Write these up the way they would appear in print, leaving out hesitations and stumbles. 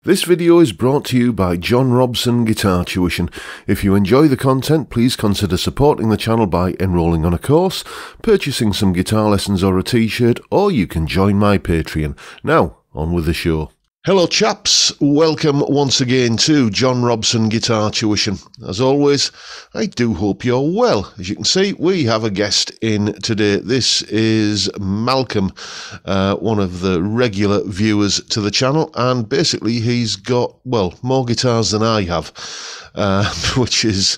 This video is brought to you by John Robson Guitar Tuition. If you enjoy the content, please consider supporting the channel by enrolling on a course, purchasing some guitar lessons or a t-shirt, or you can join my Patreon. Now, on with the show. Hello chaps, welcome once again to John Robson Guitar Tuition. As always, I do hope you're well. As you can see, we have a guest in today. This is Malcolm, one of the regular viewers to the channel, and basically he's got, well, more guitars than I have, which is,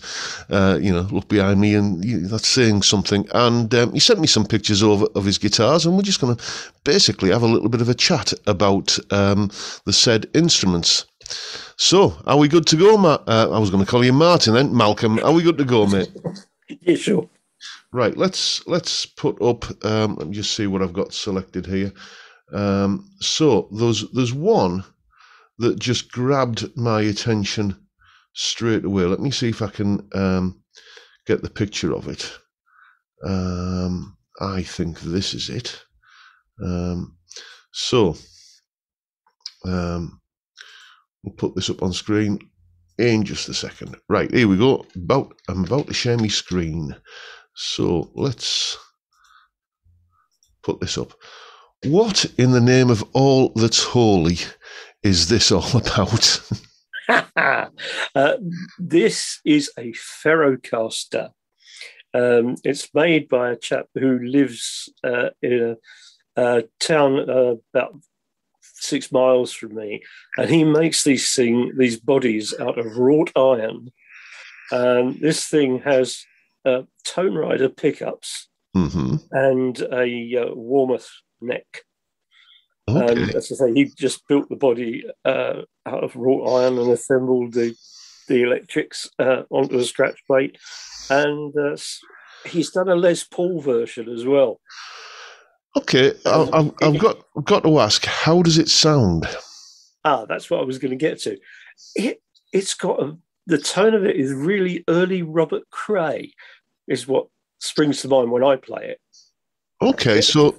look behind me and that's saying something. And he sent me some pictures over of his guitars, and we're just going to basically have a little bit of a chat about the said instruments. So, are we good to go, I was going to call you Martin then. Malcolm, are we good to go, mate? Yeah, sure. Right, let's put up, let me just see what I've got selected here. So, there's one that just grabbed my attention straight away. Let me see if I can get the picture of it. I think this is it. We'll put this up on screen in just a second. Right, here we go. I'm about to share my screen. So let's put this up. What in the name of all that's holy is this all about? This is a Ferrocaster. It's made by a chap who lives in a town about 6 miles from me, and he makes these bodies out of wrought iron. This thing has tone rider pickups and a Warmoth neck. Okay. As I say, he just built the body out of wrought iron and assembled the electrics onto a scratch plate, and he's done a Les Paul version as well. Okay, I've got to ask, how does it sound? That's what I was going to get to. It's got the tone of it is really early Robert Cray, is what springs to mind when I play it. Okay, so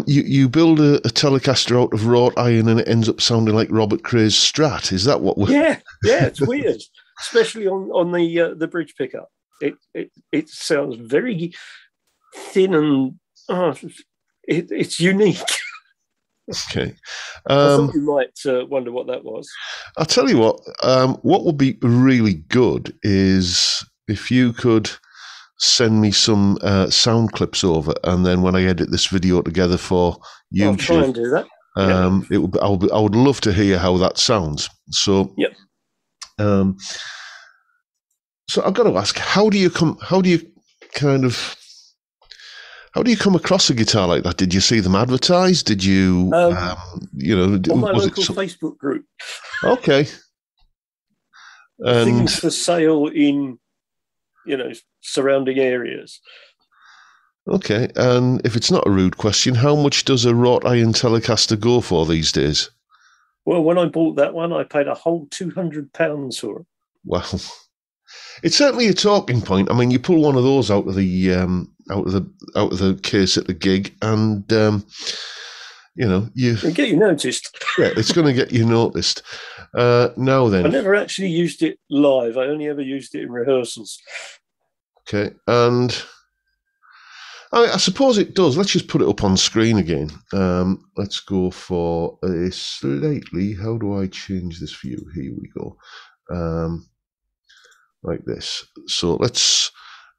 you build a Telecaster out of wrought iron and it ends up sounding like Robert Cray's Strat. Is that what we're... Yeah, it's weird, especially on the bridge pickup. It sounds very thin and it's unique. Okay. I thought you might wonder what that was. I'll tell you what would be really good is if you could send me some sound clips over, and then when I edit this video together for YouTube, I'll try and do that. I would love to hear how that sounds. So, yep. So I've got to ask, how do you come across a guitar like that? Did you see them advertised? Did you, on my local Facebook group? Okay. And things for sale in, surrounding areas. Okay, and if it's not a rude question, how much does a wrought iron Telecaster go for these days? Well, when I bought that one, I paid a whole £200 for it. Wow, it's certainly a talking point. I mean, you pull one of those out of the case at the gig, and you get you noticed. Yeah, it's going to get you noticed. Now then, I never actually used it live. I only ever used it in rehearsals. Okay, and I suppose it does. Let's just put it up on screen again. Let's go for a slightly... How do I change this view? Here we go. Like this. So let's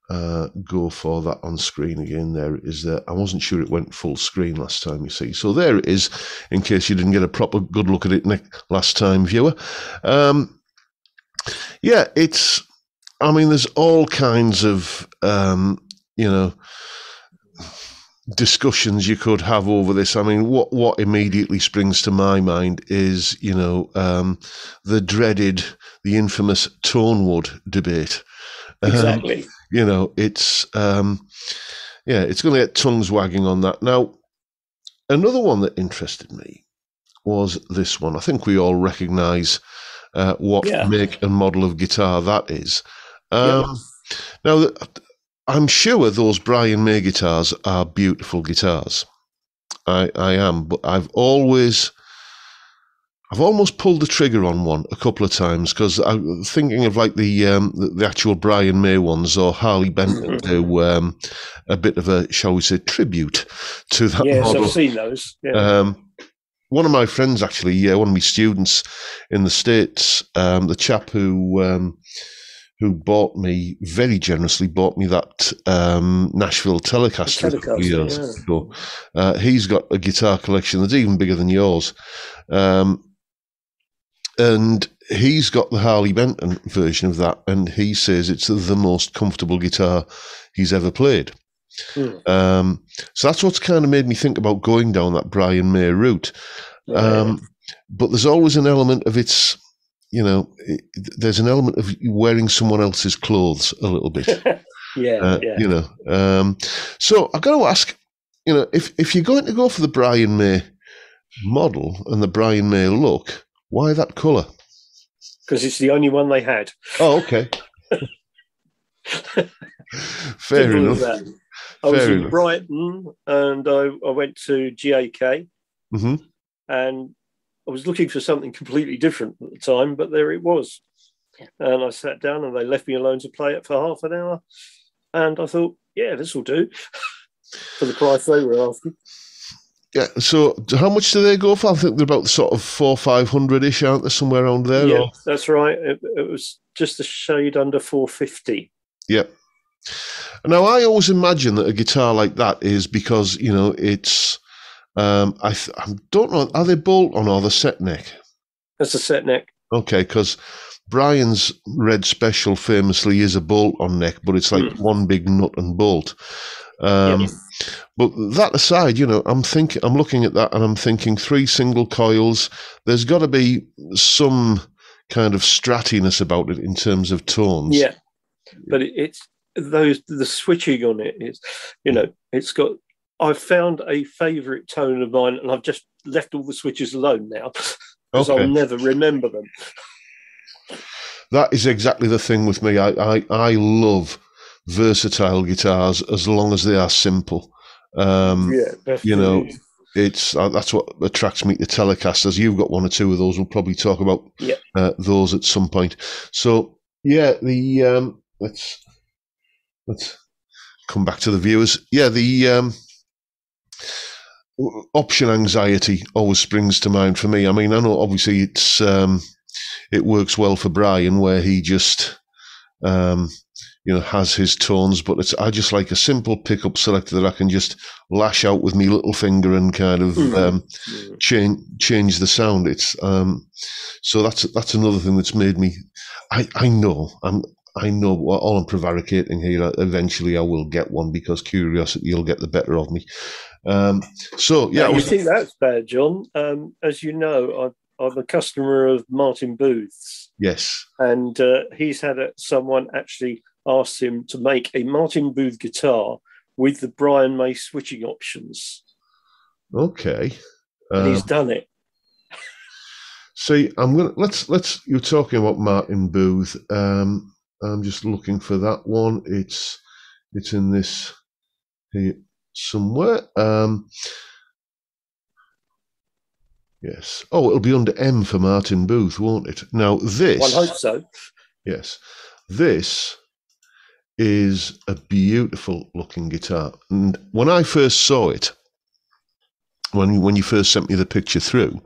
go for that on screen again. There it is there. I wasn't sure it went full screen last time, you see. So there it is, in case you didn't get a proper good look at it last time, viewer. Yeah, it's... I mean, there's all kinds of, discussions you could have over this. I mean, what immediately springs to my mind is, the infamous Tonewood debate. Exactly. It's, it's going to get tongues wagging on that. Now, another one that interested me was this one. I think we all recognise what make and model of guitar that is. Now, I'm sure those Brian May guitars are beautiful guitars. I am, but I've always I've almost pulled the trigger on one a couple of times because I'm thinking of like the actual Brian May ones or Harley Benton do a bit of a, shall we say, tribute to that model. Yes, I've seen those. Yeah. One of my friends, actually, one of my students in the States, the chap who very generously bought me that Nashville Telecaster a few years ago. He's got a guitar collection that's even bigger than yours. And he's got the Harley Benton version of that, and he says it's the most comfortable guitar he's ever played. So that's what's kind of made me think about going down that Brian May route. But there's always an element of there's an element of wearing someone else's clothes a little bit. So I've got to ask, if you're going to go for the Brian May model and the Brian May look, why that colour? Because it's the only one they had. Oh, okay. Fair enough. I was in Brighton and I went to GAK and I was looking for something completely different at the time, but there it was. And I sat down and they left me alone to play it for half an hour. And I thought, yeah, this will do for the price they were asking. Yeah, so how much do they go for? I think they're about sort of 400-500-ish, aren't they, somewhere around there? Yeah, that's right. It was just a shade under 450. Yeah. Now, I always imagine that a guitar like that is because, it's, I don't know, are they bolt-on or the set neck? That's a set neck. Okay, because Brian's Red Special famously is a bolt-on neck, but it's like one big nut and bolt. But that aside, I'm looking at that and I'm thinking 3 single coils. There's got to be some kind of stratiness about it in terms of tones. Yeah, but it's the switching on it is, it's got. I've found a favourite tone of mine, and I've just left all the switches alone now because I'll never remember them. That is exactly the thing with me. I love versatile guitars as long as they are simple. Definitely. That's what attracts me to Telecasters. You've got 1 or 2 of those. We'll probably talk about those at some point. So let's come back to the viewers. The option anxiety always springs to mind for me. I mean, I know obviously it works well for Brian where he just has his tones, but I just like a simple pickup selector that I can just lash out with my little finger and kind of change the sound. It's so that's another thing that's made me. I know all I'm prevaricating here. Eventually, I will get one because curiosity will get the better of me. You think that's bad, John? As you know, I'm a customer of Martin Booth's. Yes, and he's had someone actually asked him to make a Martin Booth guitar with the Brian May switching options. Okay, and he's done it. See, let's. You're talking about Martin Booth. I'm just looking for that one. It's in this here somewhere. Yes. Oh, it'll be under M for Martin Booth, won't it? Now this. Well, I hope so. Yes, this is a beautiful looking guitar, and when I first saw it, when you first sent me the picture through,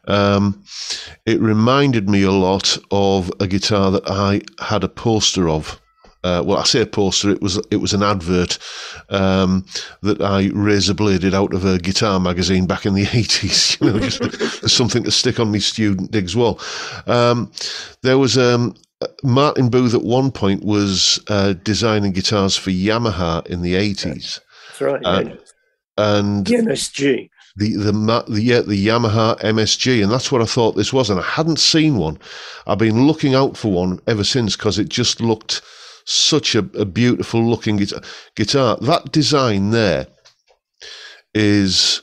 it reminded me a lot of a guitar that I had a poster of. Well, I say a poster. It was an advert that I razor bladed out of a guitar magazine back in the 80s. Just something to stick on my student digs wall. There was Martin Booth at one point was designing guitars for Yamaha in the 80s. That's right. And the MSG. The Yamaha MSG, and that's what I thought this was, and I hadn't seen one. I've been looking out for one ever since because it just looked such a beautiful looking guitar. That design there is,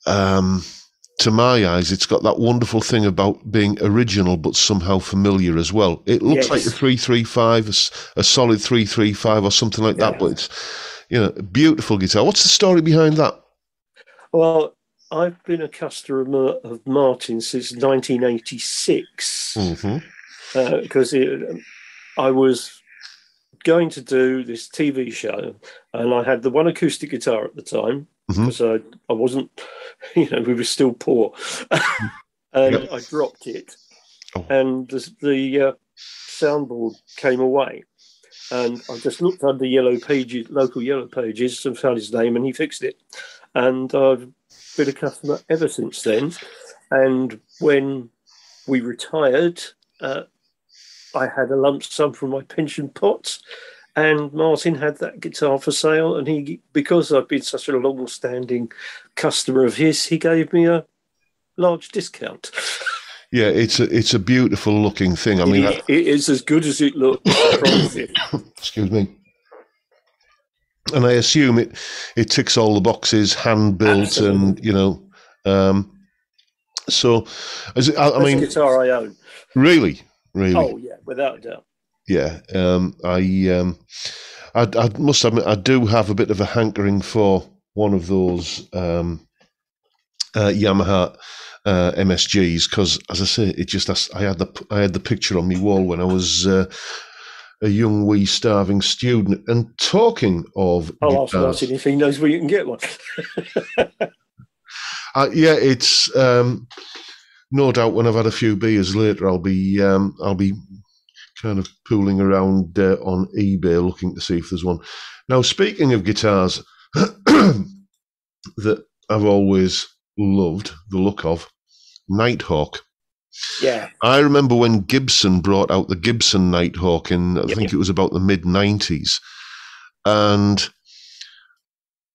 to my eyes, it's got that wonderful thing about being original but somehow familiar as well. It looks like a 335, a solid 335 or something like that, but it's a beautiful guitar. What's the story behind that? Well, I've been a customer of Martin since 1986 because I was going to do this TV show, and I had the one acoustic guitar at the time because I wasn't, we were still poor, and I dropped it, and the soundboard came away, and I just looked under local Yellow Pages, and found his name, and he fixed it, and I've been a customer ever since then. And when we retired, I had a lump sum from my pension pot, and Martin had that guitar for sale, and because I've been such a long-standing customer of his, he gave me a large discount. Yeah, it's a beautiful looking thing. I mean, it is as good as it looks. I promise you. Excuse me. And I assume it ticks all the boxes, hand built, Absolutely. and so is it? I mean, guitar I own. Really. Oh yeah, without a doubt. Yeah, I must admit I do have a bit of a hankering for one of those Yamaha MSGs because, as I say, I had the picture on my wall when I was a young wee starving student. And talking of I'll guitars, ask Martin if he knows where you can get one. Yeah, it's no doubt when I've had a few beers later, I'll be kind of pooling around on eBay looking to see if there's one. Now, speaking of guitars that I've always loved the look of, Nighthawk. Yeah. I remember when Gibson brought out the Gibson Nighthawk I think it was about the mid-90s. And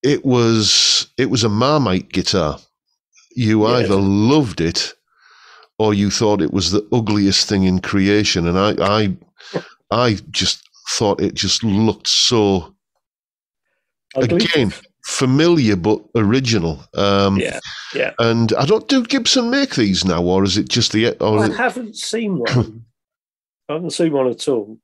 it was a Marmite guitar. You either loved it or you thought it was the ugliest thing in creation. And I just thought it just looked so, again, familiar but original. Yeah. And do Gibson make these now, or is it just the? I haven't seen one. I haven't seen one at all.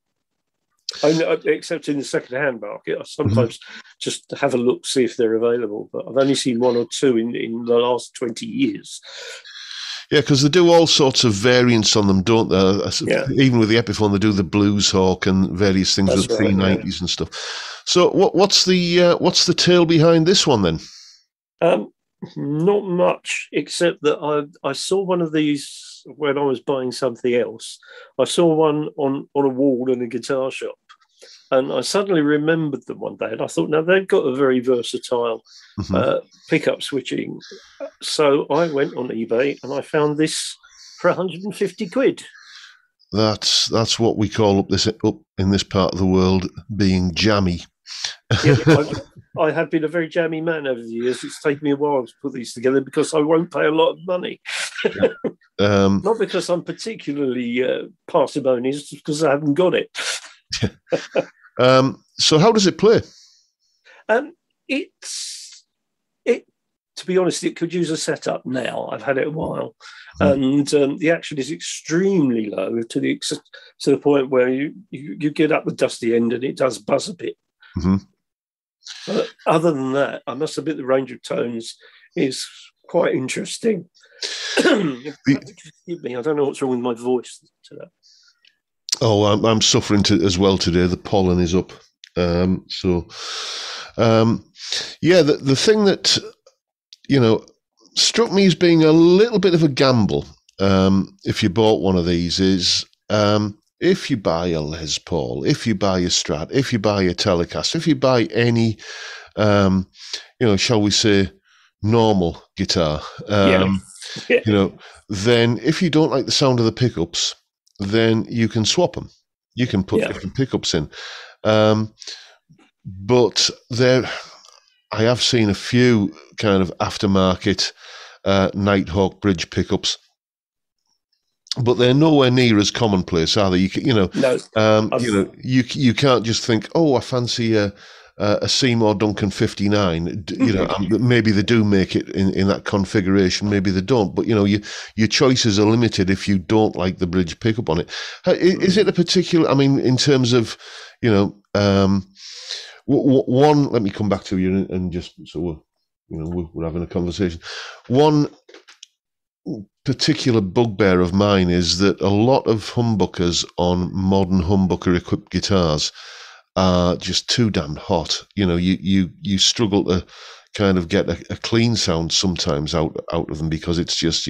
Except in the second-hand market, I sometimes just have a look, see if they're available. But I've only seen one or two in the last 20 years. Yeah, because they do all sorts of variants on them, don't they? Yeah. Even with the Epiphone, they do the Blues Hawk and various things with P90s and stuff. So, what's the tale behind this one then? Not much, except that I saw one of these when I was buying something else. I saw one on a wall in a guitar shop, and I suddenly remembered them one day, and I thought, now they've got a very versatile pickup switching. So I went on eBay and I found this for 150 quid. That's what we call up in this part of the world being jammy. Yeah, I have been a very jammy man over the years. It's taken me a while to put these together because I won't pay a lot of money. Not because I'm particularly parsimonious, because I haven't got it. So how does it play? To be honest, it could use a setup now. I've had it a while. And the action is extremely low to the point where you get up the dusty end and it does buzz a bit. But other than that, I must admit the range of tones is quite interesting. Excuse me, I don't know what's wrong with my voice today. Oh, I'm suffering as well today. The pollen is up. The thing that struck me as being a little bit of a gamble if you bought one of these is if you buy a Les Paul, if you buy a Strat, if you buy a Telecaster, if you buy any, shall we say, normal guitar, then if you don't like the sound of the pickups, then you can swap them. You can put different pickups in. But I have seen a few kind of aftermarket Nighthawk bridge pickups, but they're nowhere near as commonplace, are they? You can't just think, oh, I fancy a Seymour Duncan 59. Maybe they do make it in that configuration, maybe they don't. But your choices are limited if you don't like the bridge pickup on it. Is it a particular? I mean, in terms of one, let me come back to you and just so we're having a conversation. One particular bugbear of mine is that a lot of humbuckers on modern humbucker-equipped guitars are just too damn hot. You struggle to kind of get a clean sound sometimes out of them, because it's just,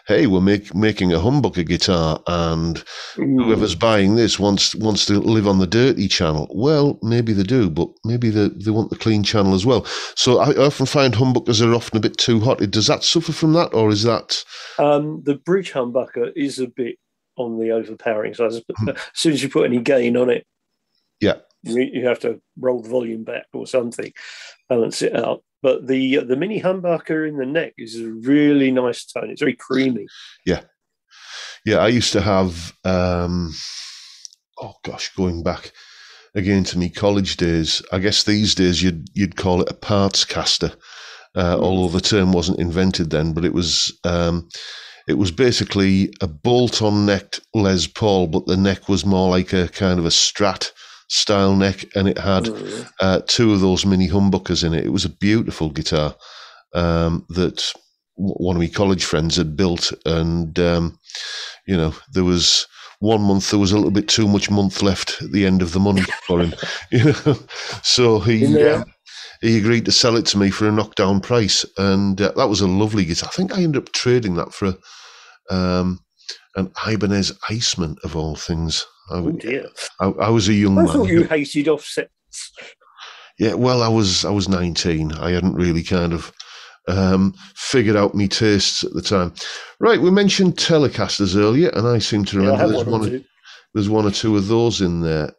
hey, we're making a humbucker guitar, and whoever's buying this wants to live on the dirty channel. Well, maybe they do, but maybe they want the clean channel as well. So I often find humbuckers are often a bit too hot. Does that suffer from that, or is that... The bridge humbucker is a bit on the overpowering side. As soon as you put any gain on it, yeah, you have to roll the volume back or something, balance it out. But the mini humbucker in the neck is a really nice tone. It's very creamy. Yeah. I used to have, going back again to me college days. I guess these days you'd call it a parts caster, although the term wasn't invented then. But it was basically a bolt-on necked Les Paul, but the neck was more like a kind of a Strat style neck, and it had two of those mini humbuckers in it. It was a beautiful guitar that one of my college friends had built, and there was 1 month there was a little bit too much month left at the end of the month for him, so he agreed to sell it to me for a knockdown price, and that was a lovely guitar. I think I ended up trading that for an Ibanez Iceman of all things. Oh dear! I was a young man. I thought you hated offsets. Yeah, well, I was 19. I hadn't really kind of figured out my tastes at the time. Right, we mentioned Telecasters earlier, and I seem to remember there's one or two of those in there.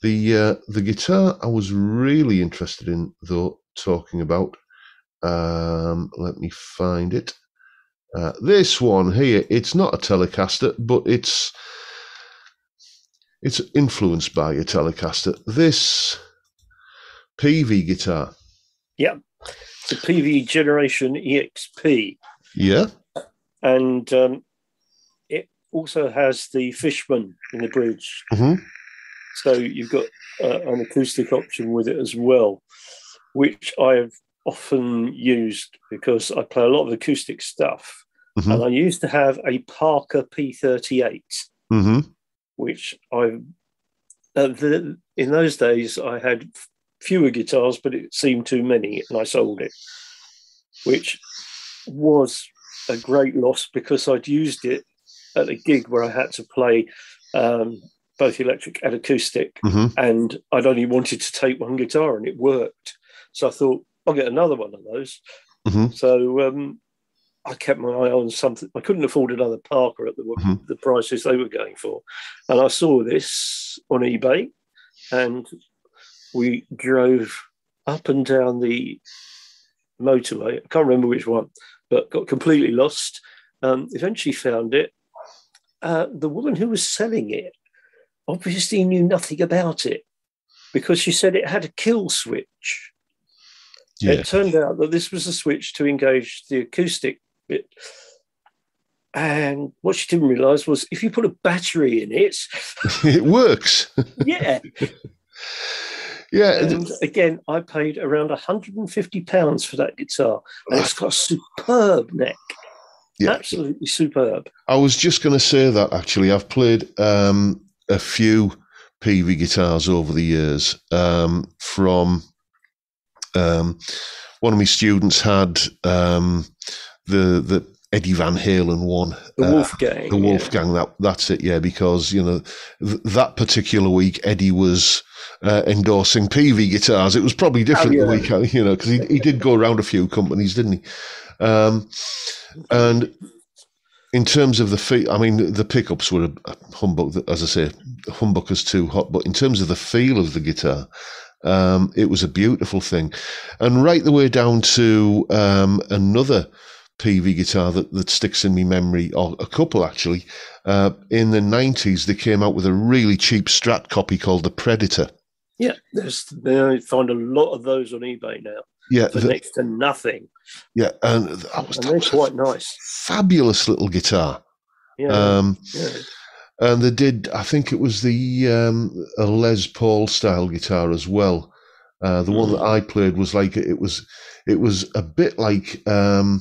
The guitar I was really interested in, though, talking about. Let me find it. This one here. It's not a Telecaster, but it's influenced by a Telecaster. This PV guitar. Yeah, it's a PV Generation EXP. Yeah. And it also has the Fishman in the bridge. Mm-hmm. So you've got an acoustic option with it as well, which I've often used because I play a lot of acoustic stuff. Mm-hmm. And I used to have a Parker P38. Mm-hmm. Which in those days I had fewer guitars, but it seemed too many, and I sold it, which was a great loss because I'd used it at a gig where I had to play both electric and acoustic, and I'd only wanted to take one guitar, and it worked. So I thought, I'll get another one of those. So I kept my eye on something. I couldn't afford another Parker at the prices they were going for. And I saw this on eBay, and we drove up and down the motorway. I can't remember which one, but got completely lost. Eventually found it. The woman who was selling it obviously knew nothing about it because she said it had a kill switch. Yeah. It turned out that this was a switch to engage the acoustic bit. And what she didn't realise was if you put a battery in it... it works. Yeah. Yeah. And again, I paid around £150 for that guitar. And it's got a superb neck. Yeah. Absolutely superb. I was just going to say that, actually. I've played a few PV guitars over the years from... one of my students had the Eddie Van Halen one. The Wolfgang. The Wolfgang, yeah. That's it, yeah, because, that particular week, Eddie was endorsing PV guitars. It was probably different the week, because he did go around a few companies, didn't he? And in terms of the pickups were a humbug, as I say, humbucker's too hot, but in terms of the feel of the guitar, it was a beautiful thing. And right the way down to another PV guitar that sticks in my memory, or a couple actually, in the 90s, they came out with a really cheap Strat copy called the Predator. Yeah, I find a lot of those on eBay now. Yeah, for next to nothing. Yeah, and they're quite nice. Fabulous little guitar. Yeah, and they did, I think it was a Les Paul style guitar as well. The one that I played was like it was a bit like a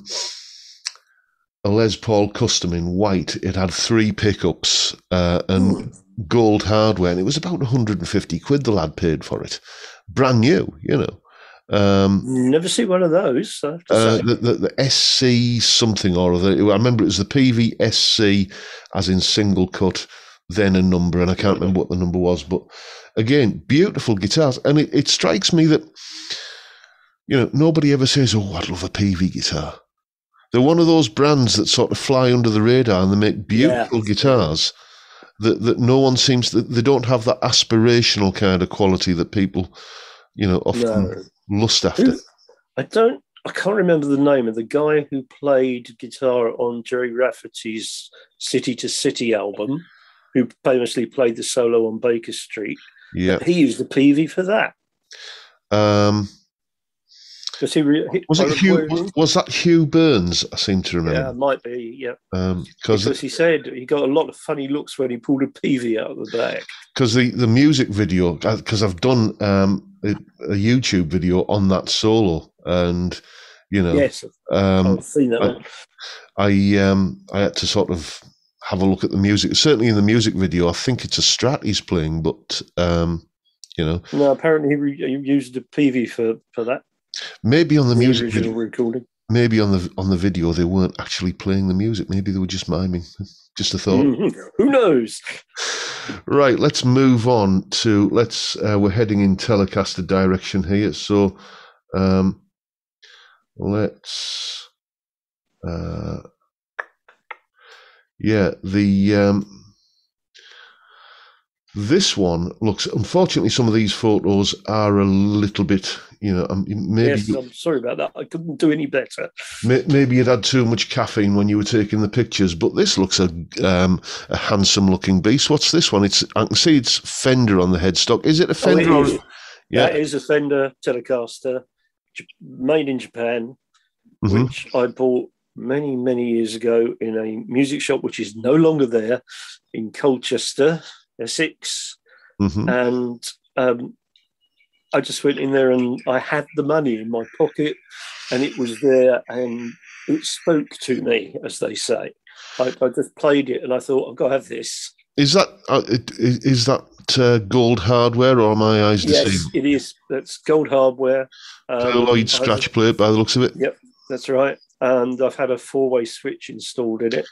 Les Paul Custom in white. It had 3 pickups and gold hardware, and it was about 150 quid the lad paid for it, brand new, you know. Never see one of those. I have to say. The SC something or other. I remember it was the PVSC, as in single cut, then a number, and I can't remember what the number was. But again, beautiful guitars, and it strikes me that, you know, nobody ever says, "Oh, I'd love a PV guitar." They're one of those brands that sort of fly under the radar, and they make beautiful guitars that no one seems to. They don't have that aspirational kind of quality that people, you know, often lust after. I can't remember the name of the guy who played guitar on Jerry Rafferty's City to City album, who famously played the solo on Baker Street. Yeah, he used the PV for that. Was that Hugh Burns? I seem to remember. Yeah, it might be. Yeah, because he said he got a lot of funny looks when he pulled a PV out of the back. Because the music video, because I've done a YouTube video on that solo, and you know, yes, I've seen that one. I had to sort of have a look at the music. Certainly in the music video, I think it's a Strat he's playing, but you know, no, apparently he used a PV for that. Maybe on the music video recording. Maybe on the video they weren't actually playing the music. Maybe they were just miming. Just a thought. Who knows? Right, let's move on to we're heading in Telecaster direction here. So let's this one looks, unfortunately, some of these photos are a little bit, you know, maybe. Yes, I'm sorry about that. I couldn't do any better. Maybe you'd had too much caffeine when you were taking the pictures, but this looks a handsome-looking beast. What's this one? I can see it's Fender on the headstock. Is it a Fender? Yeah, it is a Fender Telecaster, made in Japan, which I bought many, many years ago in a music shop, which is no longer there, in Colchester, Essex, and I just went in there and I had the money in my pocket, and it was there, and it spoke to me, as they say. I just played it, and I thought, I've got to have this. Is that gold hardware, or are my eyes deceived? Yes, it is. That's gold hardware. Perloid scratch plate, by the looks of it. Yep, that's right. And I've had a 4-way switch installed in it.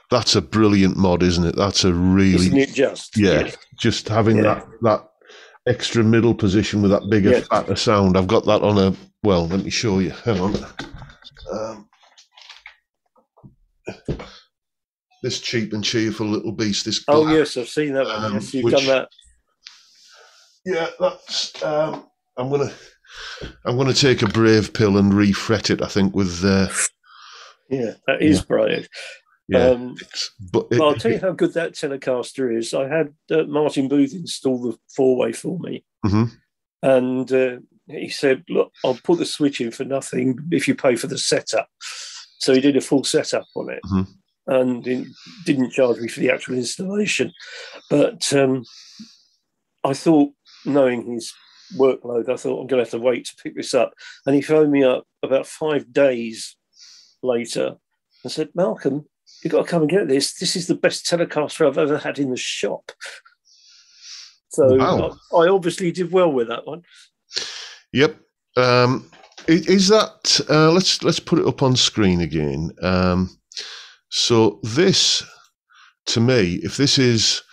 That's a brilliant mod, isn't it? That's a really... Isn't it just? Yeah, just having that extra middle position with that bigger, fatter sound. I've got that on a... Well, let me show you. Hang on. This cheap and cheerful little beast. This oh, yes, I've seen that one. Yes, you've done that. Yeah, that's... I'm gonna take a brave pill and refret it, I think, with... yeah, that is brave. Yeah, I'll tell you how good that Telecaster is. I had Martin Booth install the 4-way for me, and he said, "Look, I'll put the switch in for nothing if you pay for the setup." So he did a full setup on it, and didn't charge me for the actual installation. But I thought, knowing his workload, I thought I'm going to have to wait to pick this up. And he phoned me up about 5 days later and said, "Malcolm, you've got to come and get this. This is the best Telecaster I've ever had in the shop." So wow. I obviously did well with that one. Yep. Is that... let's put it up on screen again. So this, to me, if this is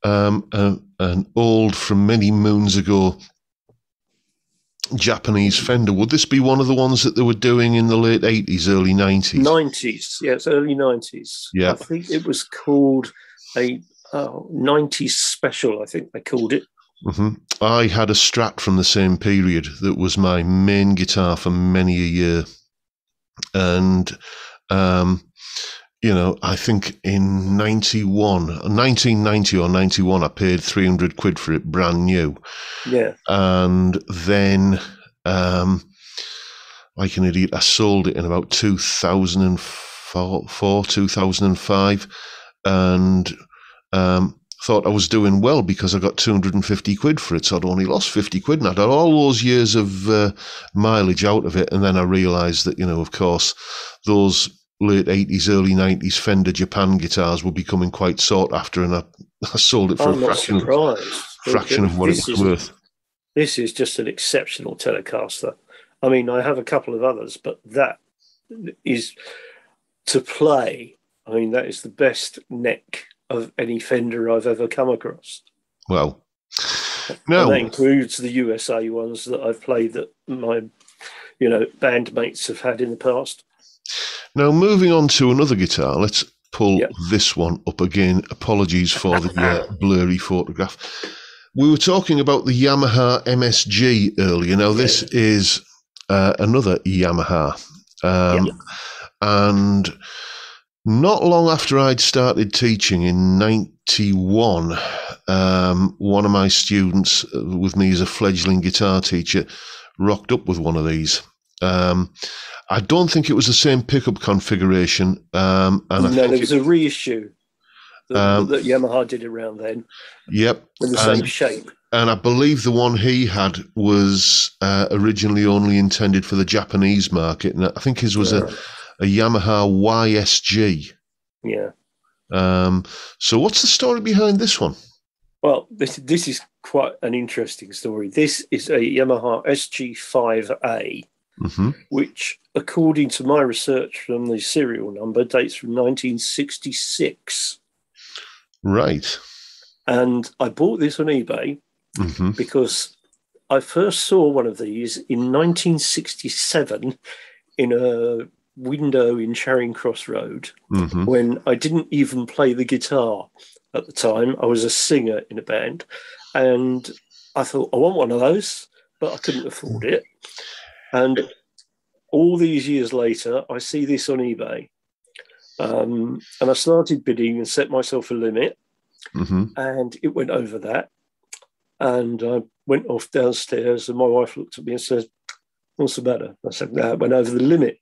an old, from many moons ago, Japanese Fender, would this be one of the ones that they were doing in the late 80s, early 90s? 90s, yes, early 90s. Yeah. I think it was called a 90s special, I think they called it. I had a Strat from the same period that was my main guitar for many a year. And, you know, I think in 1990 or 91, I paid 300 quid for it brand new. Yeah. And then, like an idiot, I sold it in about 2004, 2005, and thought I was doing well because I got 250 quid for it, so I'd only lost 50 quid, and I'd had all those years of mileage out of it, and then I realised that, of course, those late 80s, early 90s Fender Japan guitars were becoming quite sought after, and I sold it for I'm not surprised. fraction of what it was worth. This is just an exceptional Telecaster. I mean, I have a couple of others, but that is to play. I mean, that is the best neck of any Fender I've ever come across. Well, no, and that includes the USA ones that I've played that my, bandmates have had in the past. Now, moving on to another guitar, let's pull this one up again. Apologies for the blurry photograph. We were talking about the Yamaha MSG earlier. Now, this is another Yamaha. And not long after I'd started teaching in 91, one of my students with me as a fledgling guitar teacher rocked up with one of these. I don't think it was the same pickup configuration. There was a reissue that Yamaha did around then. Yep. With the same shape. And I believe the one he had was originally only intended for the Japanese market. And I think his was a Yamaha YSG. Yeah. So what's the story behind this one? Well, this is quite an interesting story. This is a Yamaha SG5A, which, according to my research from the serial number, dates from 1966. Right. And I bought this on eBay because I first saw one of these in 1967 in a window in Charing Cross Road when I didn't even play the guitar at the time. I was a singer in a band, and I thought, I want one of those, but I couldn't afford it. And all these years later, I see this on eBay, and I started bidding and set myself a limit, and it went over that. And I went off downstairs, and my wife looked at me and said, "What's the matter?" I said, "No, it went over the limit."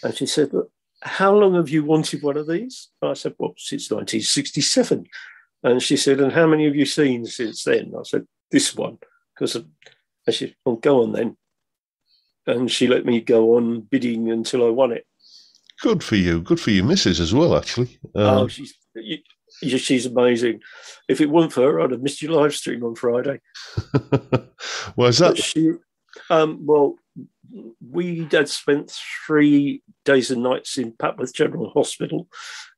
And she said, "Look, how long have you wanted one of these?" And I said, "Well, since 1967. And she said, "And how many have you seen since then?" I said, "This one." And she said, "Well, go on then." And she let me go on bidding until I won it. Good for you. Good for you, Mrs. as well, actually. She's amazing. If it weren't for her, I'd have missed your live stream on Friday. Why is that? We had spent 3 days and nights in Papworth General Hospital,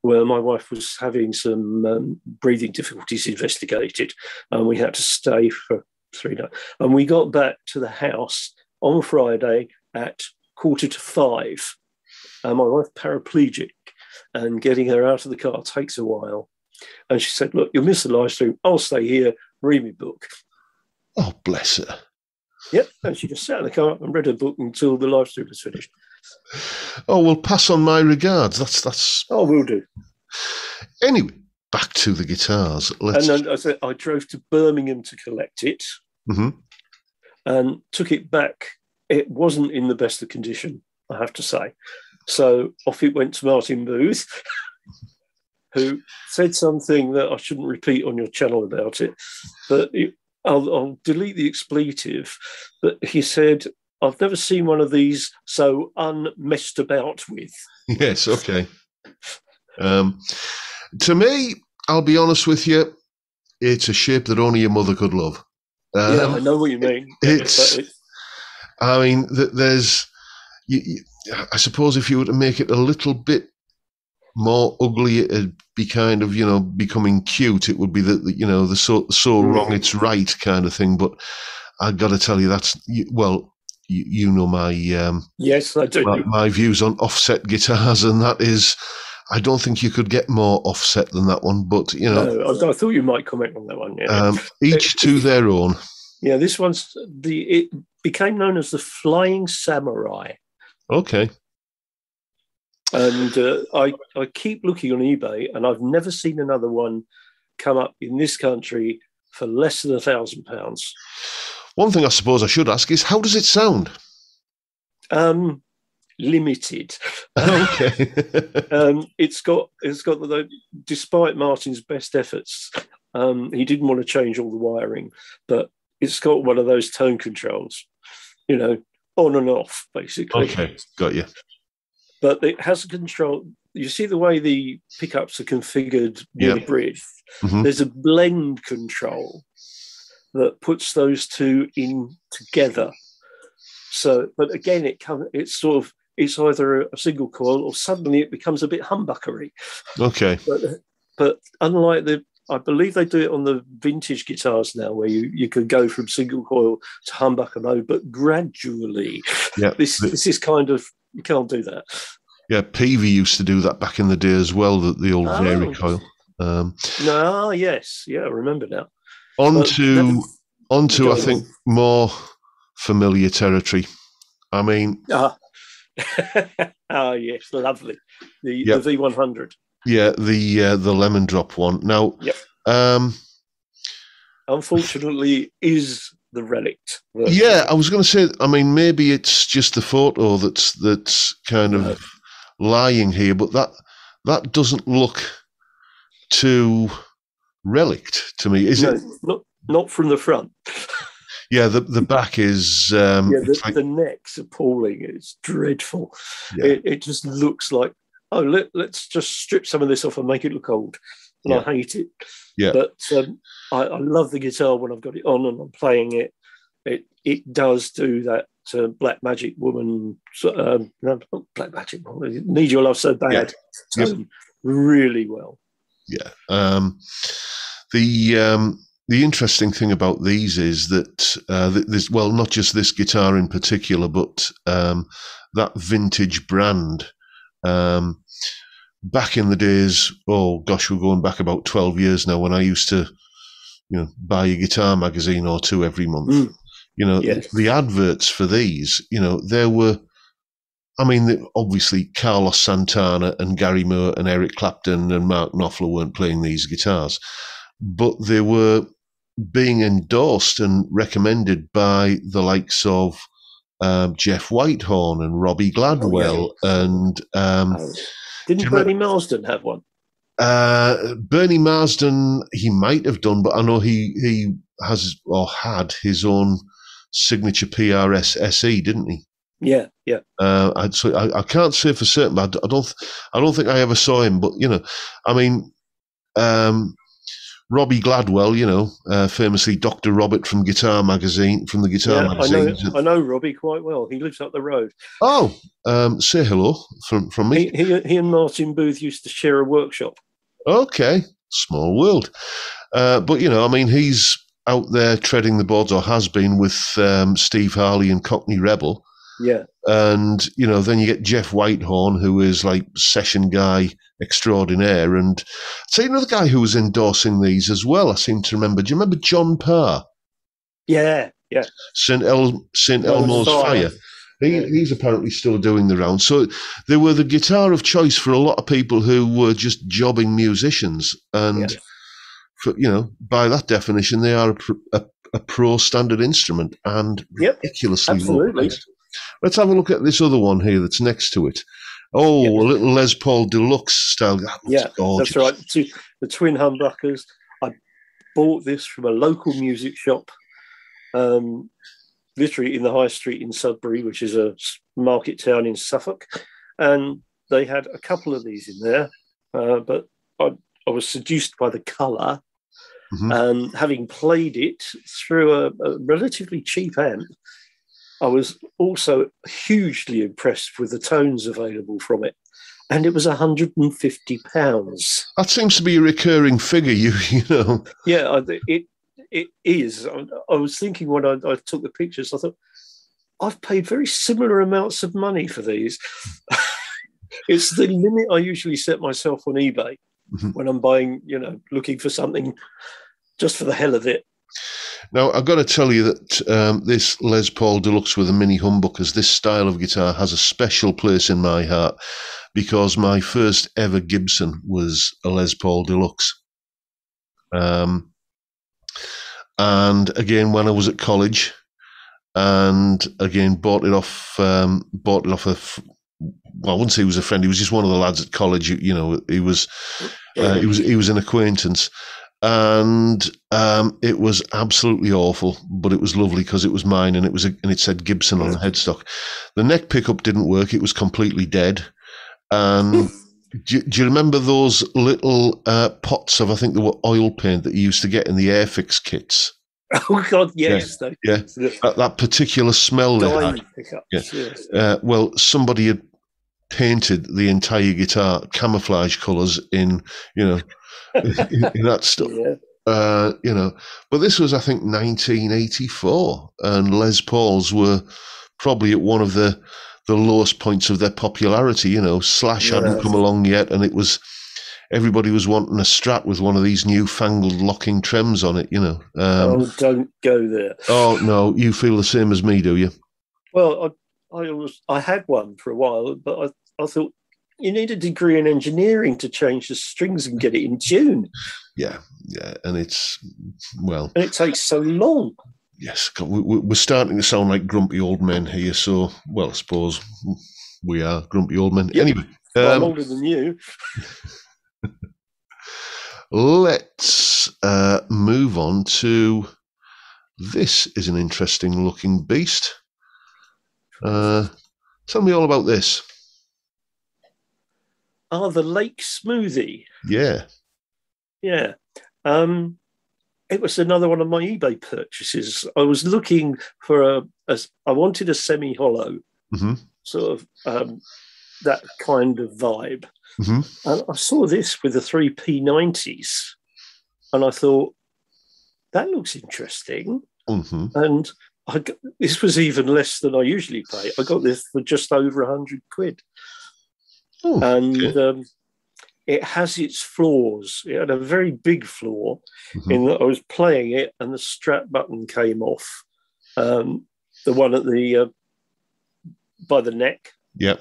where my wife was having some breathing difficulties investigated, and we had to stay for 3 nights. And we got back to the house on Friday at 4:45. And my wife paraplegic, and getting her out of the car takes a while. And she said, "Look, you'll miss the live stream. I'll stay here, read my book." Oh, bless her. Yep, and she just sat in the car and read her book until the live stream was finished. Oh, well, pass on my regards. That's. Oh, will do. Anyway, back to the guitars. And then I drove to Birmingham to collect it, and took it back. It wasn't in the best of condition, I have to say. So off it went to Martin Booth, who said something that I shouldn't repeat on your channel about it, but I'll delete the expletive. But he said, "I've never seen one of these so unmessed about with." Yes, okay. To me, I'll be honest with you, it's a shape that only your mother could love. I know what you mean. I mean, there's... I suppose if you were to make it a little bit more ugly, it'd be kind of, becoming cute. It would be the so wrong it's right kind of thing. But I've got to tell you, that's, well, you know my yes, I do. My views on offset guitars, and that is, I don't think you could get more offset than that one. But no, I thought you might comment on that one. Yeah, each to their own. Yeah, this one's it became known as the Flying Samurai. Okay. And I keep looking on eBay, and I've never seen another one come up in this country for less than £1,000. One thing I suppose I should ask is, how does it sound? Limited. Okay. It's got despite Martin's best efforts, He didn't want to change all the wiring, but it's got one of those tone controls, on and off, basically. Okay, got you. But it has a control. You see the way the pickups are configured near the bridge? Mm-hmm. There's a blend control that puts those two in together. So, but again, it's either a single coil or suddenly it becomes a bit humbuckery. Okay. But unlike I believe they do it on the vintage guitars now, where you can go from single coil to humbucker mode, but gradually. Yeah. This is kind of, you can't do that. Yeah, Peavey used to do that back in the day as well, the old vari coil. Yes. Yeah, I remember now. On to I think, more familiar territory. I mean... Oh, yes, lovely. The V100. Yeah, the lemon drop one. Now, unfortunately, is the relict version. Yeah, I was going to say, I mean, maybe it's just the photo that's kind of lying here, but that doesn't look too relict to me, is it? Not from the front. Yeah, the back is... the neck's appalling. It's dreadful. Yeah. It just looks like, let's just strip some of this off and make it look old. And I hate it. Yeah. But I love the guitar when I've got it on and I'm playing it. It does do that Black Magic Woman, Black Magic Woman, Need Your Love So Bad tone really well. Yeah. The interesting thing about these is that this, well, not just this guitar in particular, but that vintage brand. Back in the days, we're going back about 12 years now, when I used to, buy a guitar magazine or two every month. The adverts for these, there were, I mean, obviously Carlos Santana and Gary Moore and Eric Clapton and Mark Knopfler weren't playing these guitars, but they were being endorsed and recommended by the likes of Jeff Whitehorn and Robbie Gladwell and... Didn't Bernie Marsden have one? Bernie Marsden, he might have done, but I know he has or had his own signature PRS SE, didn't he? Yeah. I can't say for certain, but I don't think I ever saw him. But I mean, Robbie Gladwell, famously Dr. Robert from the Guitar Magazine. I know Robbie quite well. He lives up the road. Oh, say hello from me. He and Martin Booth used to share a workshop. Okay, small world. But I mean, he's out there treading the boards, or has been, with Steve Harley and Cockney Rebel. Yeah. And, then you get Jeff Whitehorn, who is like session guy extraordinaire. And say another guy who was endorsing these as well, I seem to remember. Do you remember John Parr? Yeah. St. Elmo's Fire. He's apparently still doing the round. So they were the guitar of choice for a lot of people who were just jobbing musicians. And, by that definition, they are a pro standard instrument and ridiculously low priced. Let's have a look at this other one here that's next to it. A little Les Paul Deluxe style. That gorgeous. That's right. The twin humbuckers. I bought this from a local music shop, literally in the High Street in Sudbury, which is a market town in Suffolk. And they had a couple of these in there, but I was seduced by the colour. Mm-hmm. And having played it through a relatively cheap amp, I was also hugely impressed with the tones available from it. And it was £150. That seems to be a recurring figure, you know. Yeah, it is. I was thinking when I took the pictures, I thought, I've paid very similar amounts of money for these. It's the limit I usually set myself on eBay when I'm buying, looking for something just for the hell of it. Now, I've got to tell you that this Les Paul Deluxe with the mini humbuckers, this style of guitar has a special place in my heart because my first ever Gibson was a Les Paul Deluxe. And again, when I was at college, and again, bought it off I wouldn't say he was a friend. He was just one of the lads at college. He was an acquaintance. and it was absolutely awful, but it was lovely because it was mine, and it said Gibson on the headstock. The neck pickup didn't work; it was completely dead. And do you remember those little pots of, I think they were oil paint that you used to get in the Airfix kits? Oh God, yes, yeah. That particular smell they had. Yes. Well, somebody had painted the entire guitar camouflage colours in that stuff. Yeah. But this was, I think, 1984, and Les Pauls were probably at one of the lowest points of their popularity. Slash hadn't come along yet, and everybody was wanting a Strat with one of these newfangled locking trems on it. Don't go there. Oh no, you feel the same as me, do you? Well, I had one for a while, but I thought you need a degree in engineering to change the strings and get it in tune. Yeah, and and it takes so long. Yes, we're starting to sound like grumpy old men here. So, I suppose we are grumpy old men. Yep. Anyway, I'm older than you. Let's move on to this. Is an interesting looking beast. Tell me all about this. The Lake Smoothie. Yeah. It was another one of my eBay purchases. I was looking for I wanted a semi-hollow, sort of that kind of vibe. Mm-hmm. And I saw this with the 3 P90s, and I thought, that looks interesting. Mm-hmm. And this was even less than I usually pay. I got this for just over £100. Oh, and okay. It has its flaws. It had a very big flaw in that I was playing it and the Strat button came off. The one at the by the neck. Yep.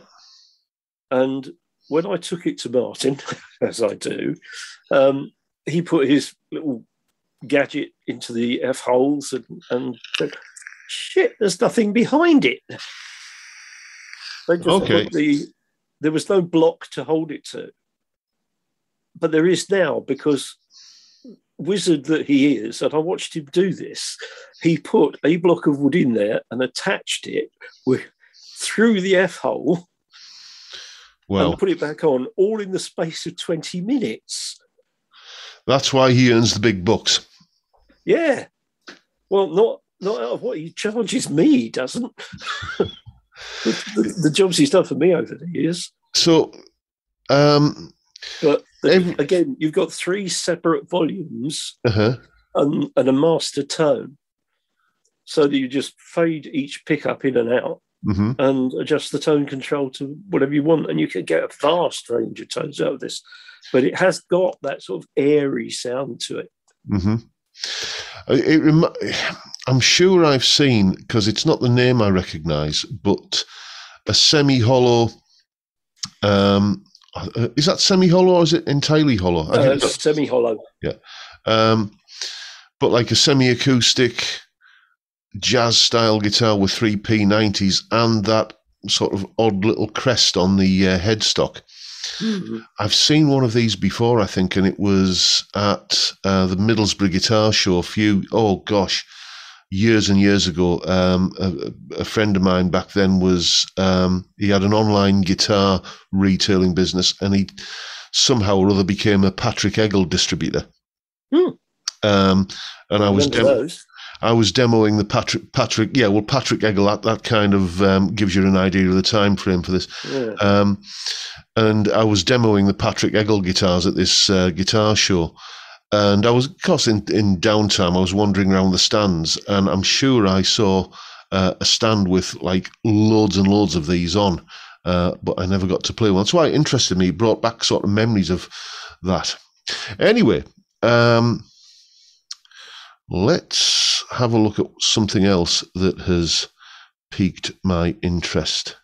And when I took it to Martin, as I do, he put his little gadget into the F holes and said, shit, there's nothing behind it. They just there was no block to hold it to. But there is now, because wizard that he is, and I watched him do this, he put a block of wood in there and attached it through the F hole and put it back on, all in the space of 20 minutes. That's why he earns the big bucks. Yeah. Well, not out of what he charges me, he doesn't. the jobs he's done for me over the years. So, but again, you've got 3 separate volumes and a master tone, so that you just fade each pickup in and out and adjust the tone control to whatever you want, and you can get a vast range of tones out of this. But it has got that sort of airy sound to it. I'm sure I've seen, because it's not the name I recognise, but a semi-hollow. Is that semi-hollow or is it entirely hollow? Semi-hollow. Yeah. But like a semi-acoustic jazz-style guitar with 3 P90s and that sort of odd little crest on the headstock. I've seen one of these before, I think, and it was at the Middlesbrough Guitar Show years and years ago. A friend of mine back then he had an online guitar retailing business, and he somehow or other became a Patrick Eggle distributor. And I was demoing the Patrick. Yeah, well, Patrick Eggle, that kind of gives you an idea of the time frame for this. Yeah. And I was demoing the Patrick Eggle guitars at this guitar show. And I was, of course, in downtime, I was wandering around the stands, and I'm sure I saw a stand with like loads and loads of these on, but I never got to play one. That's why it interested me. It brought back sort of memories of that. Anyway, let's have a look at something else that has piqued my interest.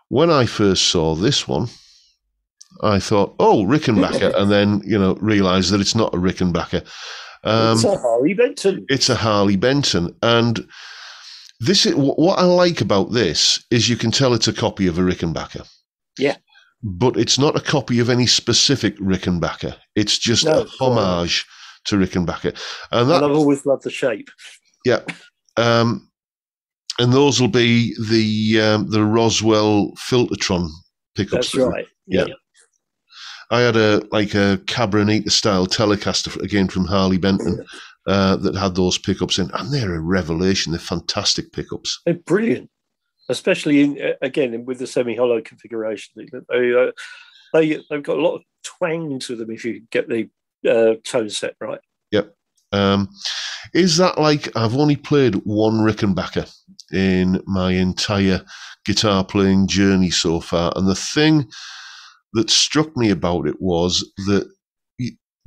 When I first saw this one, I thought, oh, Rickenbacker, and then, realised that it's not a Rickenbacker. It's a Harley Benton. It's a Harley Benton. And this is what I like about this is you can tell it's a copy of a Rickenbacker. Yeah. But it's not a copy of any specific Rickenbacker. It's just a homage Rickenbacker, and I've always loved the shape. Yeah, and those will be the Roswell Filtertron pickups. That's right. Yeah. I had a Cabronita style Telecaster again from Harley Benton that had those pickups in, and they're a revelation. They're fantastic pickups. They're brilliant, especially again with the semi-hollow configuration. They've got a lot of twang to them if you get the tone set right. Yep. Is that like, I've only played one Rickenbacker in my entire guitar playing journey so far, and the thing that struck me about it was that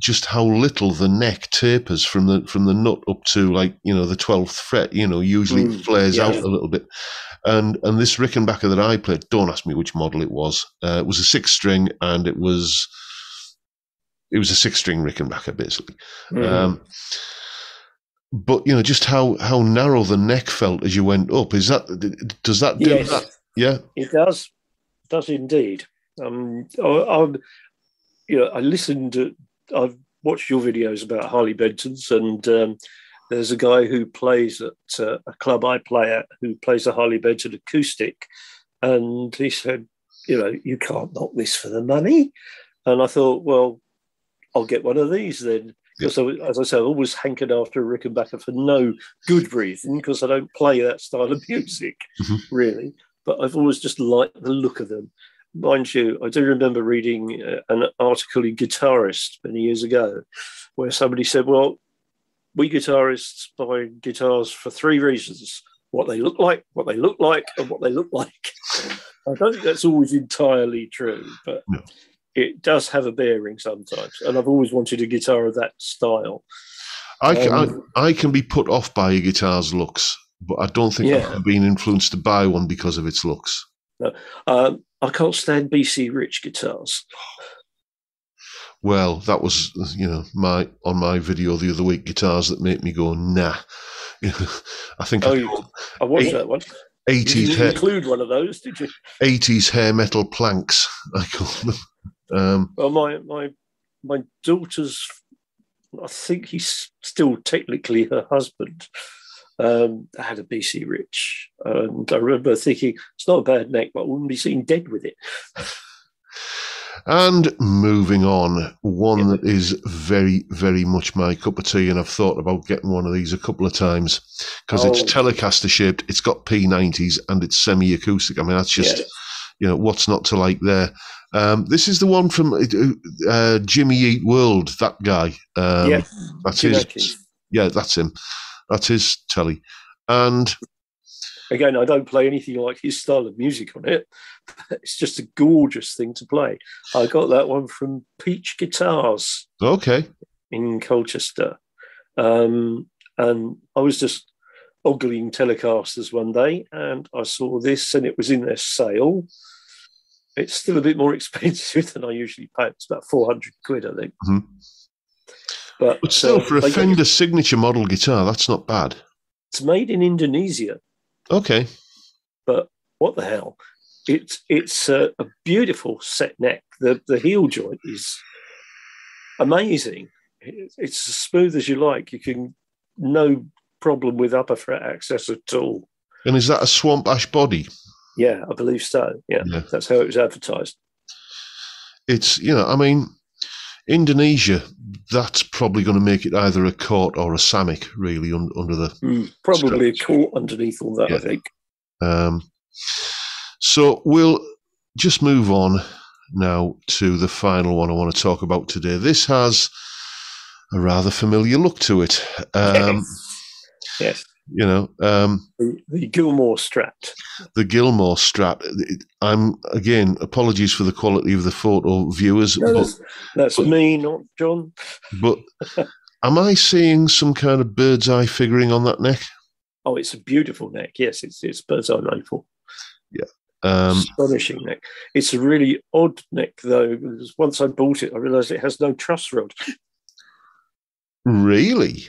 just how little the neck tapers from the nut up to, like, the 12th fret. Usually it flares out a little bit. And this Rickenbacker that I played, don't ask me which model it was. It was a 6-string, and it was a 6-string Rickenbacker basically. But just how narrow the neck felt as you went up. Does that do that? Yeah, it does. It does indeed. I listened. I've watched your videos about Harley Bentons, and there's a guy who plays at a club I play at who plays a Harley Benton acoustic, and he said, you can't knock this for the money. And I thought, well, I'll get one of these then. Because, as I said, I've always hankered after a Rickenbacker for no good reason, because I don't play that style of music, really. But I've always just liked the look of them. Mind you, I do remember reading an article in Guitarist many years ago where somebody said, well, we guitarists buy guitars for 3 reasons: what they look like, and what they look like. I don't think that's always entirely true, but it does have a bearing sometimes. And I've always wanted a guitar of that style. I can be put off by a guitar's looks, but I don't think I've been influenced to buy one because of its looks. No. I can't stand BC Rich guitars. Well, that was, on my video the other week, guitars that make me go, nah. I think I watched that one. 80s you didn't include one of those, did you? 80s hair metal planks, I call them. Well, my daughter's, I think he's still technically her husband, had a BC Rich. And I remember thinking, it's not a bad neck, but I wouldn't be seen dead with it. And moving on, one that is very, very much my cup of tea, and I've thought about getting one of these a couple of times because it's Telecaster shaped, it's got P90s, and it's semi-acoustic. I mean, that's just, what's not to like there. This is the one from Jimmy Eat World, that guy. That's his. Yeah, that's him. That's his telly. And again, I don't play anything like his style of music on it. It's just a gorgeous thing to play. I got that one from Peach Guitars. Okay. In Colchester. And I was just ogling Telecasters one day, and I saw this, and it was in their sale. It's still a bit more expensive than I usually pay. It's about 400 quid, I think. Mm-hmm. But still, for a Fender signature model guitar, that's not bad. It's made in Indonesia. Okay. But what the hell? It's a beautiful set neck. The heel joint is amazing. It's as smooth as you like. You can, no problem with upper fret access at all. And is that a swamp ash body? Yeah, I believe so. Yeah, that's how it was advertised. It's, Indonesia, that's probably going to make it either a court or a Samick, really, under the... probably a court underneath all that, I think. So we'll just move on now to the final one I want to talk about today. This has a rather familiar look to it. Yes. The Gilmore Strat. The Gilmore Strat. I'm, again, apologies for the quality of the photo, viewers. No, that's me, not John. But am I seeing some kind of bird's eye figuring on that neck? Oh, it's a beautiful neck. Yes, it's bird's eye maple. Yeah. Astonishing neck. It's a really odd neck, though, because once I bought it, I realised it has no truss rod. Really?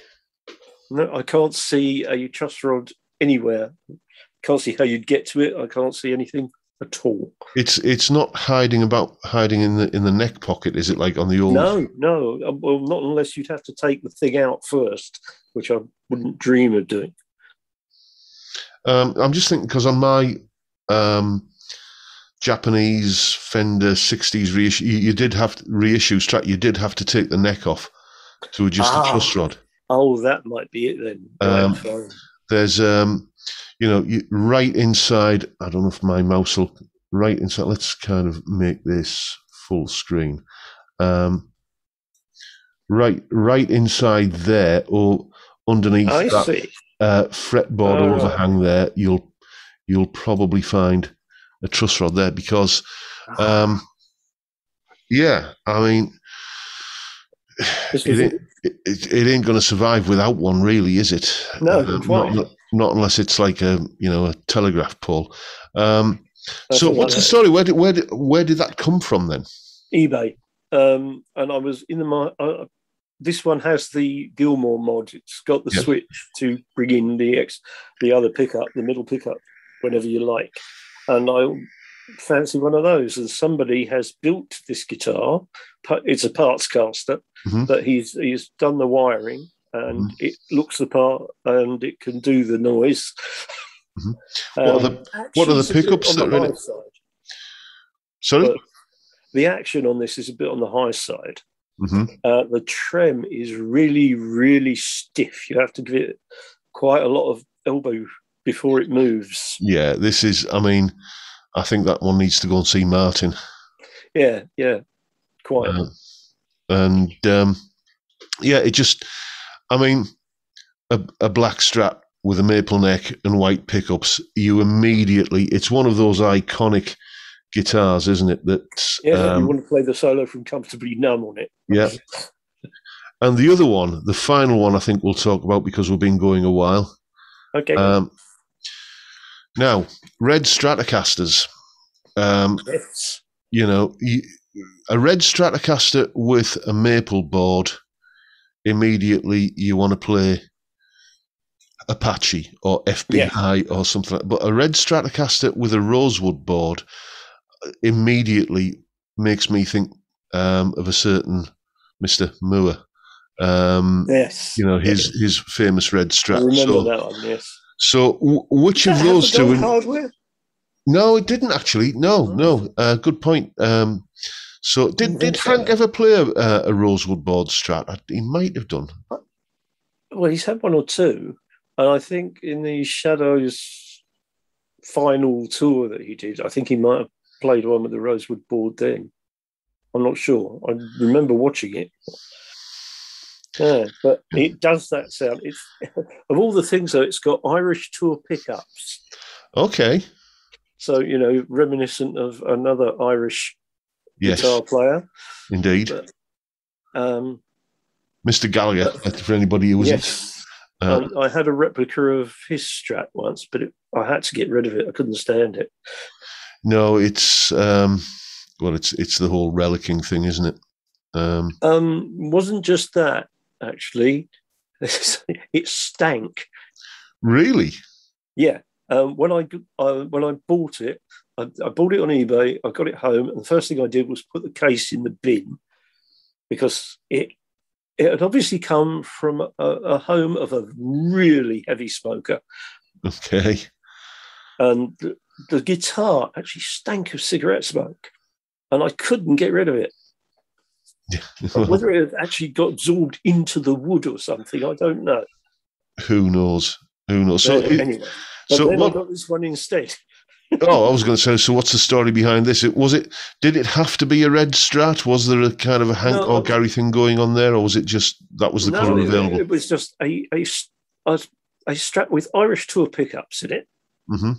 No, I can't see a truss rod anywhere. Can't see how you'd get to it. I can't see anything at all. It's not hiding in the neck pocket, is it? Like on the old? No. Well, not unless you'd have to take the thing out first, which I wouldn't dream of doing. I'm just thinking because on my Japanese Fender 60s reissue, you did have to reissue Strat. You did have to take the neck off to adjust the truss rod. Oh, that might be it then. Right, there's right inside. I don't know if my mouse will right inside. Let's kind of make this full screen. Right inside there, or underneath fretboard overhang there, you'll probably find a truss rod there because, I mean, it ain't going to survive without one, really, is it? No, not unless it's like a telegraph pole. So, what's the story? Where did that come from then? eBay, and I was in this one has the Gilmore mod. It's got the switch to bring in the other pickup, the middle pickup, whenever you like. And I fancy one of those. And somebody has built this guitar. It's a parts caster, but he's done the wiring, and it looks the part, and it can do the noise. What are the pickups that are in it? Sorry? But the action on this is a bit on the high side. The trem is really, really stiff. You have to give it quite a lot of elbow before it moves. Yeah, this is, I mean, I think that one needs to go and see Martin. Yeah, quite. It just, I mean, a black Strat with a maple neck and white pickups, it's one of those iconic guitars, isn't it? You want to play the solo from Comfortably Numb on it. Yeah. And the other one, the final one, I think we'll talk about because we've been going a while. Okay. Now, red Stratocasters. Yes. A red Stratocaster with a maple board, immediately you want to play Apache or FBI or something like that. But a red Stratocaster with a rosewood board immediately makes me think of a certain Mr. Moore. Yes. His famous red Strat. I remember that one, yes. So which of those two? Hardware? No, it didn't actually. No. Good point. So did Frank ever play a rosewood board Strat? He might have done. Well, he's had one or two. And I think in the Shadows final tour that he did, I think he might have played one with the rosewood board then. I'm not sure. I remember watching it. Yeah, but it does that sound. It's of all the things, though, it's got Irish tour pickups. Okay. So, reminiscent of another Irish guitar player. Indeed. But, Mr. Gallagher, for anybody who wasn't. Yes. I had a replica of his Strat once, but I had to get rid of it. I couldn't stand it. No, it's it's the whole relicking thing, isn't it? Wasn't just that, actually. It stank. Really? Yeah. When I bought it, I bought it on eBay. I got it home, and the first thing I did was put the case in the bin because it had obviously come from a home of a really heavy smoker. Okay. And the guitar actually stank of cigarette smoke, and I couldn't get rid of it. Whether it had actually got absorbed into the wood or something, I don't know. Who knows? So anyway, then I got this one instead. I was going to say. So, what's the story behind this? Did it have to be a red Strat? Was there a kind of a Hank or Gary thing going on there, or was it just that was the colour available? It was just a Strat with Irish tour pickups in it,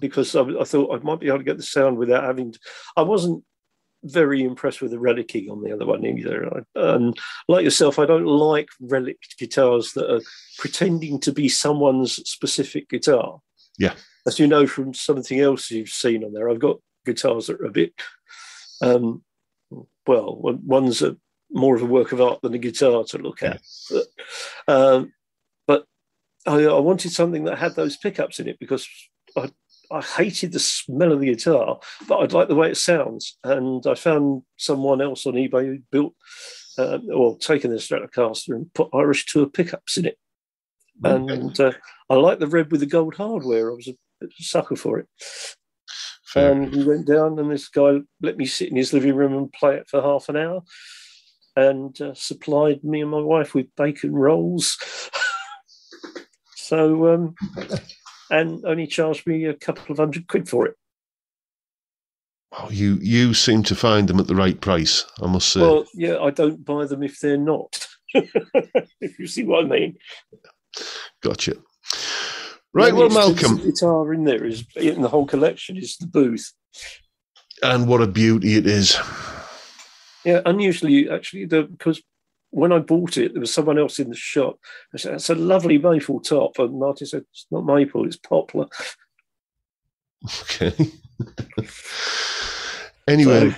because I thought I might be able to get the sound without having to. I wasn't very impressed with the relicking on the other one either. Like yourself, I don't like relicked guitars that are pretending to be someone's specific guitar. Yeah. As you know from something else you've seen on there, I've got guitars that are a bit, one's more of a work of art than a guitar to look at. But I wanted something that had those pickups in it because I hated the smell of the guitar, but I'd like the way it sounds. And I found someone else on eBay who built or taken the Stratocaster and put Irish Tour pickups in it. And I like the red with the gold hardware. I was a sucker for it. And we went down, and this guy let me sit in his living room and play it for half an hour, and supplied me and my wife with bacon rolls. So, and only charged me a couple of £100 for it. Oh, you seem to find them at the right price, I must say. Well, yeah, I don't buy them if they're not. If you see what I mean. Gotcha. Right, well, Malcolm. The guitar in there is in the whole collection is the Booth, and what a beauty it is. Yeah, unusually actually, because when I bought it, there was someone else in the shop. I said, "That's a lovely maple top," and Martin said, "It's not maple, it's poplar." Okay. Anyway,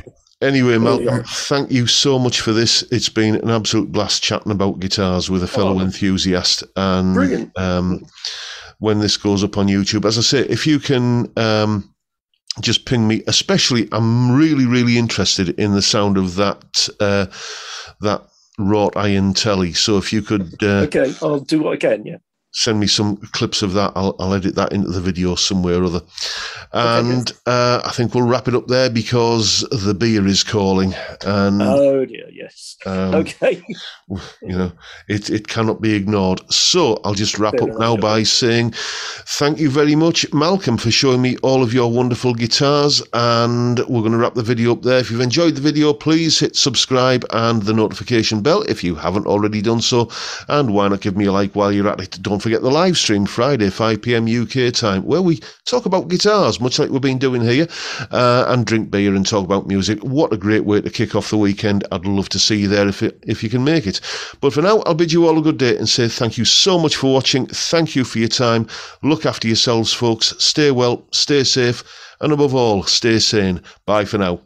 Malcolm, thank you so much for this. It's been an absolute blast chatting about guitars with a fellow enthusiast. And brilliant. When this goes up on YouTube, as I say, if you can just ping me, especially I'm really, really interested in the sound of that wrought iron telly. So if you could... okay, I'll do what I can, yeah. Send me some clips of that. I'll edit that into the video somewhere or other. And I think we'll wrap it up there because the beer is calling. And, oh dear, yes. Okay. You know, it cannot be ignored. So I'll just wrap up now by saying thank you very much, Malcolm, for showing me all of your wonderful guitars. And we're going to wrap the video up there. If you've enjoyed the video, please hit subscribe and the notification bell if you haven't already done so. And why not give me a like while you're at it? Don't forget the live stream Friday 5 p.m. UK time, where we talk about guitars much like we've been doing here, and drink beer and talk about music. What a great way to kick off the weekend. I'd love to see you there if you can make it. But for now, I'll bid you all a good day and say thank you so much for watching. Thank you for your time. Look after yourselves, folks. Stay well, stay safe, and above all, stay sane. Bye for now.